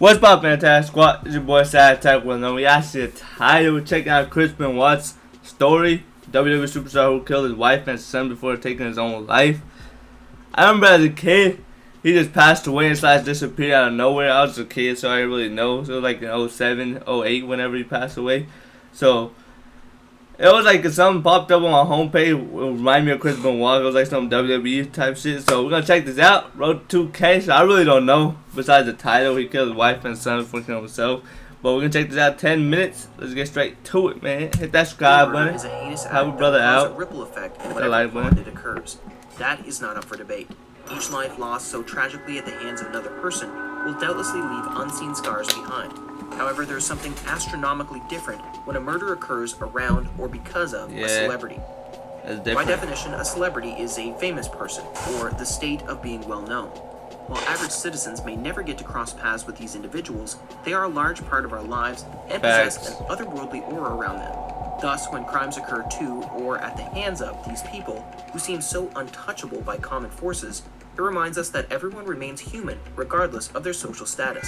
What's up, Attack Squad? It's your boy SatAttack. Well, we actually title. We're checking out Chris Benoit's story. WWE superstar who killed his wife and son before taking his own life. I remember as a kid, he just passed away and disappeared out of nowhere. I was a kid, so I didn't really know. So it was like in 07, 08 whenever he passed away. So it was like something popped up on my homepage. It reminded me of Chris Benoit. It was like some WWE type shit. So we're gonna check this out. Road to 2K. So I really don't know. Besides the title, he killed his wife and son before killing himself. But we're gonna check this out. 10 minutes. Let's get straight to it, man. Hit that subscribe button. Help a brother out. A ripple effect in Hit the whatever like bond button. it occurs. That is not up for debate. Each life lost so tragically at the hands of another person will doubtlessly leave unseen scars behind. However, there is something astronomically different when a murder occurs around or because of a celebrity. By definition, a celebrity is a famous person, or the state of being well known. While average citizens may never get to cross paths with these individuals, they are a large part of our lives and possess an otherworldly aura around them. Thus, when crimes occur to or at the hands of these people who seem so untouchable by common forces, it reminds us that everyone remains human regardless of their social status.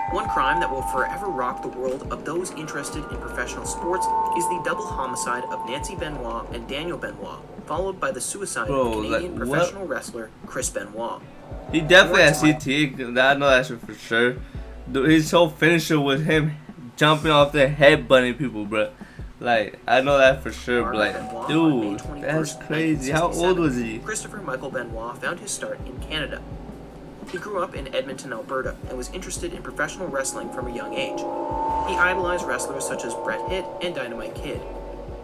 One crime that will forever rock the world of those interested in professional sports is the double homicide of Nancy Benoit and Daniel Benoit, followed by the suicide of Canadian professional wrestler Chris Benoit. He definitely has CTE. I know that for sure. His whole finisher was him jumping off the headbutting people, bro. Like, I know that for sure, but like, dude, that's crazy. How old was he? Christopher Michael Benoit found his start in Canada. He grew up in Edmonton, Alberta, and was interested in professional wrestling from a young age. He idolized wrestlers such as Bret Hart and Dynamite Kid.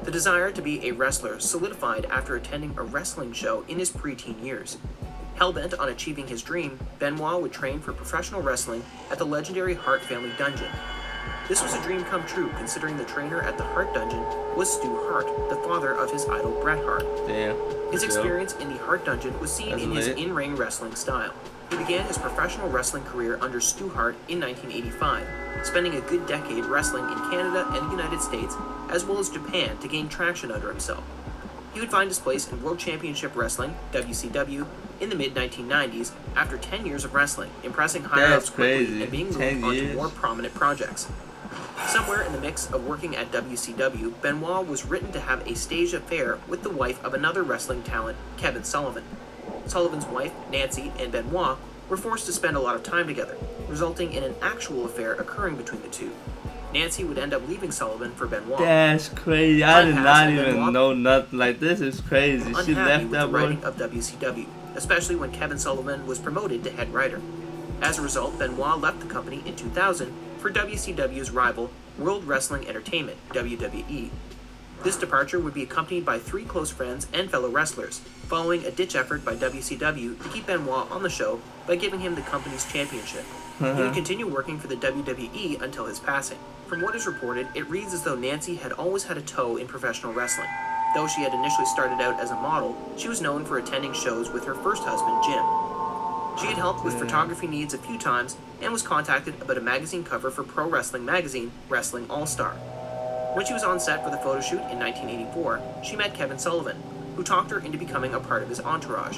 The desire to be a wrestler solidified after attending a wrestling show in his preteen years. Hellbent on achieving his dream, Benoit would train for professional wrestling at the legendary Hart family dungeon. This was a dream come true, considering the trainer at the Hart dungeon was Stu Hart, the father of his idol Bret Hart. Damn. His experience in the Hart dungeon was seen in his in-ring wrestling style. He began his professional wrestling career under Stu Hart in 1985, spending a good decade wrestling in Canada and the United States, as well as Japan, to gain traction under himself. He would find his place in World Championship Wrestling, WCW, in the mid-1990s after 10 years of wrestling, impressing higher-ups quickly and being moved onto more prominent projects. Somewhere in the mix of working at WCW, Benoit was written to have a staged affair with the wife of another wrestling talent, Kevin Sullivan. Sullivan's wife, Nancy, and Benoit were forced to spend a lot of time together, resulting in an actual affair occurring between the two. Nancy would end up leaving Sullivan for Benoit. That's crazy. I did not even know nothing. Like, this is crazy. She left that writing of WCW, especially when Kevin Sullivan was promoted to head writer. As a result, Benoit left the company in 2000 for WCW's rival, World Wrestling Entertainment, WWE. This departure would be accompanied by 3 close friends and fellow wrestlers, following a ditch effort by WCW to keep Benoit on the show by giving him the company's championship. He would continue working for the WWE until his passing. From what is reported, it reads as though Nancy had always had a toe in professional wrestling. Though she had initially started out as a model, she was known for attending shows with her first husband, Jim. She had helped with photography needs a few times and was contacted about a magazine cover for pro wrestling magazine, Wrestling All-Star. When she was on set for the photo shoot in 1984, she met Kevin Sullivan, who talked her into becoming a part of his entourage.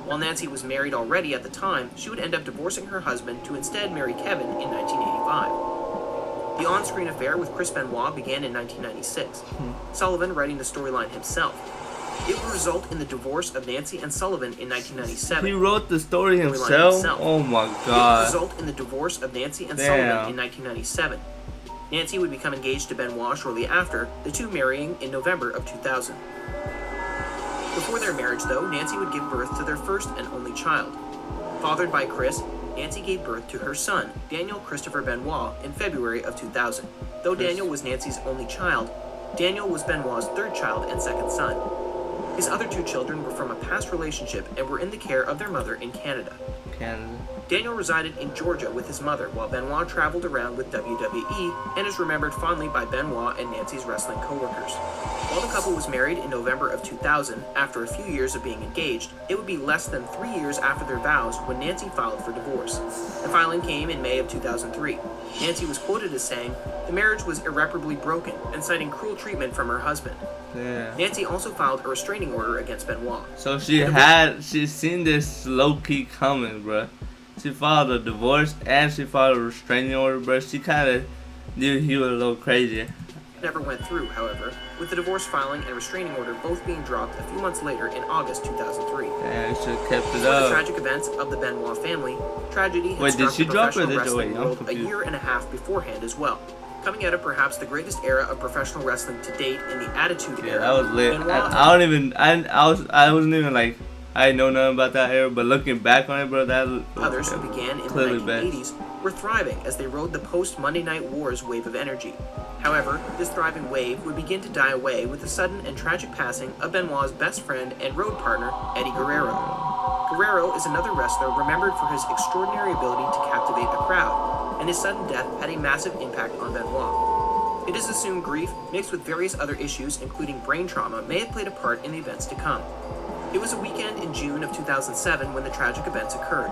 While Nancy was married already at the time, she would end up divorcing her husband to instead marry Kevin in 1985. The on-screen affair with Chris Benoit began in 1996, Sullivan writing the storyline himself. It would result in the divorce of Nancy and Sullivan in 1997. He wrote the story himself? Oh my god. It would result in the divorce of Nancy and Sullivan in 1997. Nancy would become engaged to Benoit shortly after, the two marrying in November of 2000. Before their marriage, though, Nancy would give birth to their first and only child. Fathered by Chris, Nancy gave birth to her son, Daniel Christopher Benoit, in February of 2000. Though Daniel was Nancy's only child, Daniel was Benoit's third child and second son. His other 2 children were from a past relationship and were in the care of their mother in Canada. Daniel resided in Georgia with his mother while Benoit traveled around with WWE and is remembered fondly by Benoit and Nancy's wrestling co-workers. While the couple was married in November of 2000, after a few years of being engaged, it would be less than 3 years after their vows when Nancy filed for divorce. The filing came in May of 2003. Nancy was quoted as saying, "The marriage was irreparably broken," and citing cruel treatment from her husband. Yeah. Nancy also filed a restraining order against Benoit. So she's seen this low-key coming, bruh. she filed a divorce and she filed a restraining order, but she kind of knew he was a little crazy. Never went through, however, with the divorce filing and restraining order both being dropped a few months later in August 2003. Yeah, she should have kept it Before up. the tragic events of the Benoit family, tragedy had Wait, did struck she the drop it or professional did you wrestling wait? I'm world a confused. year and a half beforehand as well. Coming out of perhaps the greatest era of professional wrestling to date in the Attitude Yeah, Era. that was lit. Benoit I don't even. I wasn't even like. I didn't know nothing about that era, but looking back on it, bro, that was others who began in the clearly 1980s were thriving as they rode the post-Monday Night Wars wave of energy. However, this thriving wave would begin to die away with the sudden and tragic passing of Benoit's best friend and road partner, Eddie Guerrero. Guerrero is another wrestler remembered for his extraordinary ability to captivate the crowd, and his sudden death had a massive impact on Benoit. It is assumed grief, mixed with various other issues, including brain trauma, may have played a part in the events to come. It was a weekend in June of 2007 when the tragic events occurred.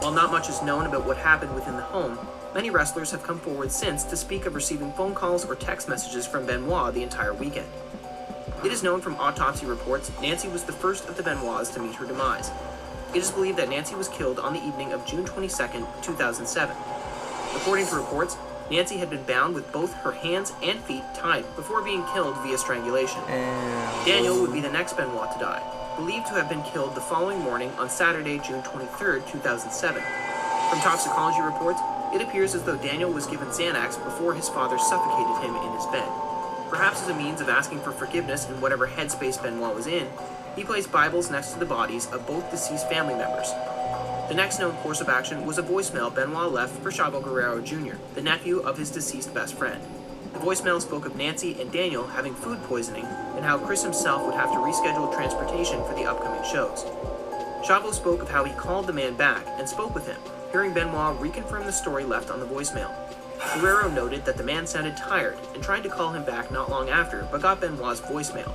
While not much is known about what happened within the home, many wrestlers have come forward since to speak of receiving phone calls or text messages from Benoit the entire weekend. It is known from autopsy reports Nancy was the first of the Benoits to meet her demise. It is believed that Nancy was killed on the evening of June 22, 2007. According to reports, Nancy had been bound with both her hands and feet tied before being killed via strangulation. Daniel would be the next Benoit to die, believed to have been killed the following morning on Saturday, June 23, 2007. From toxicology reports, it appears as though Daniel was given Xanax before his father suffocated him in his bed. Perhaps as a means of asking for forgiveness in whatever headspace Benoit was in, he placed Bibles next to the bodies of both deceased family members. The next known course of action was a voicemail Benoit left for Chavo Guerrero Jr., the nephew of his deceased best friend. The voicemail spoke of Nancy and Daniel having food poisoning and how Chris himself would have to reschedule transportation for the upcoming shows. Chavo spoke of how he called the man back and spoke with him, hearing Benoit reconfirm the story left on the voicemail. Guerrero noted that the man sounded tired and tried to call him back not long after, but got Benoit's voicemail.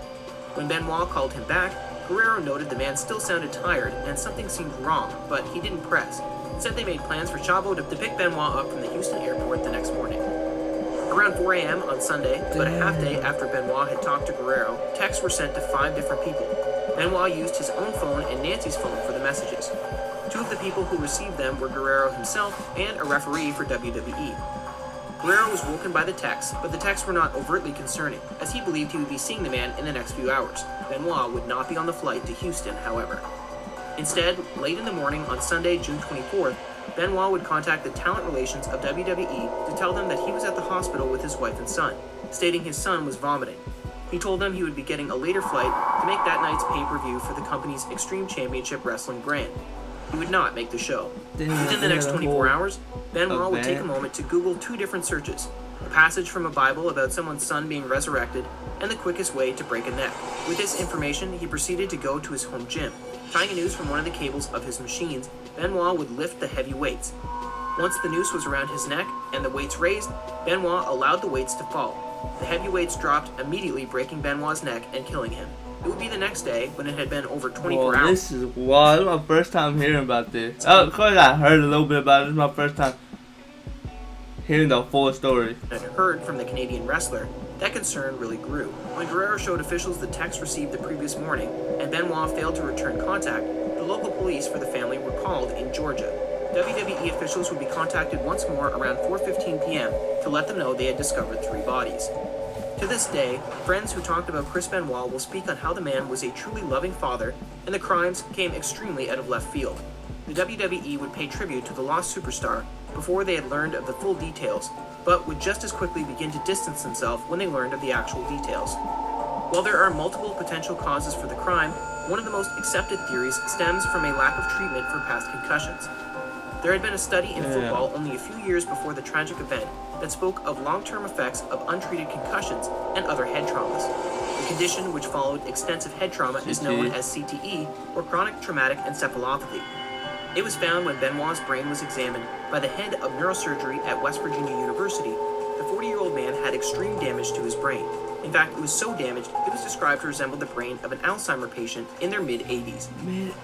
When Benoit called him back, Guerrero noted the man still sounded tired and something seemed wrong, but he didn't press. Instead, they made plans for Chavo to pick Benoit up from the Houston airport the next morning. Around 4 a.m. on Sunday, about a half day after Benoit had talked to Guerrero, texts were sent to 5 different people. Benoit used his own phone and Nancy's phone for the messages. 2 of the people who received them were Guerrero himself and a referee for WWE. Guerrero was woken by the texts, but the texts were not overtly concerning, as he believed he would be seeing the man in the next few hours. Benoit would not be on the flight to Houston, however. Instead, late in the morning on Sunday, June 24th, Benoit would contact the talent relations of WWE to tell them that he was at the hospital with his wife and son, stating his son was vomiting. He told them he would be getting a later flight to make that night's pay-per-view for the company's Extreme Championship Wrestling brand. He would not make the show. Within the next 24 hours, Benoit would take a moment to Google 2 different searches: a passage from a Bible about someone's son being resurrected, and the quickest way to break a neck. With this information, he proceeded to go to his home gym. Tying a noose from one of the cables of his machines, Benoit would lift the heavy weights. Once the noose was around his neck and the weights raised, Benoit allowed the weights to fall. The heavy weights dropped, immediately breaking Benoit's neck and killing him. It would be the next day, when it had been over 24 hours. This is wild. This is my first time hearing about this. Of course, I heard a little bit about it. This is my first time hearing the full story. And heard from the Canadian wrestler, that concern really grew. When Guerrero showed officials the text received the previous morning, and Benoit failed to return contact, the local police for the family were called in Georgia. WWE officials would be contacted once more around 4:15 p.m. to let them know they had discovered 3 bodies. To this day, friends who talked about Chris Benoit will speak on how the man was a truly loving father, and the crimes came extremely out of left field. The WWE would pay tribute to the lost superstar before they had learned of the full details, but would just as quickly begin to distance themselves when they learned of the actual details. While there are multiple potential causes for the crime, one of the most accepted theories stems from a lack of treatment for past concussions. There had been a study in football only a few years before the tragic event that spoke of long-term effects of untreated concussions and other head traumas. The condition, which followed extensive head trauma, is known as CTE, or chronic traumatic encephalopathy. It was found when Benoit's brain was examined by the head of neurosurgery at West Virginia University. The 40-year-old man had extreme damage to his brain. In fact, it was so damaged, it was described to resemble the brain of an Alzheimer's patient in their mid-80s.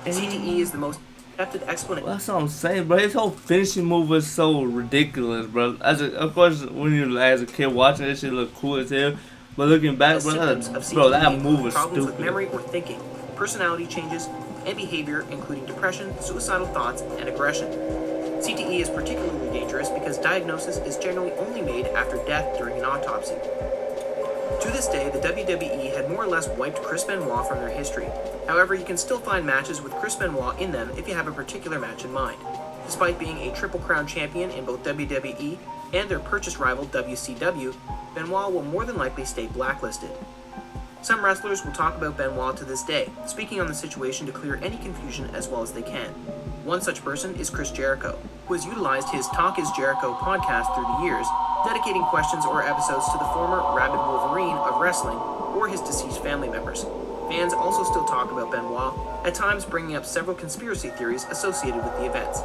CTE is the most accepted explanation. Well, that's what I'm saying, bro. His whole finishing move was so ridiculous, bro. Of course, when you as a kid watching this shit, look cool as hell. But looking back, bro, that move was problems stupid. with memory or thinking, personality changes, and behavior, including depression, suicidal thoughts, and aggression. CTE is particularly dangerous because diagnosis is generally only made after death during an autopsy. To this day, the WWE had more or less wiped Chris Benoit from their history. However, you can still find matches with Chris Benoit in them if you have a particular match in mind. Despite being a Triple Crown champion in both WWE and their purchased rival WCW, Benoit will more than likely stay blacklisted. Some wrestlers will talk about Benoit to this day, speaking on the situation to clear any confusion as well as they can. One such person is Chris Jericho, who has utilized his Talk is Jericho podcast through the years, dedicating questions or episodes to the former Rabid Wolverine of wrestling or his deceased family members. Fans also still talk about Benoit, at times bringing up several conspiracy theories associated with the events.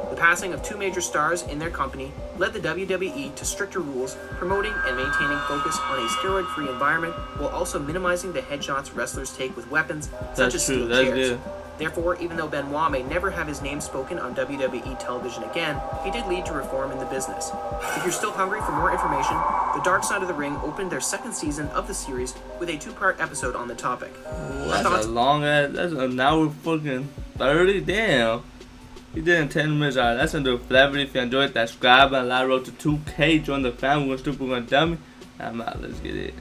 The passing of two major stars in their company led the WWE to stricter rules, promoting and maintaining focus on a steroid-free environment while also minimizing the headshots wrestlers take with weapons such as steel chairs. Therefore, even though Benoit may never have his name spoken on WWE television again, he did lead to reform in the business. If you're still hungry for more information, The Dark Side of the Ring opened their second season of the series with a 2-part episode on the topic. That's a long ass. That's an hour fucking 30. Damn. He did in 10 minutes. Alright, that's gonna do it for that video. If you enjoyed that, subscribe and allow road to 2K. Join the family. We're gonna stupid, we're gonna dummy. I'm out. Let's get it.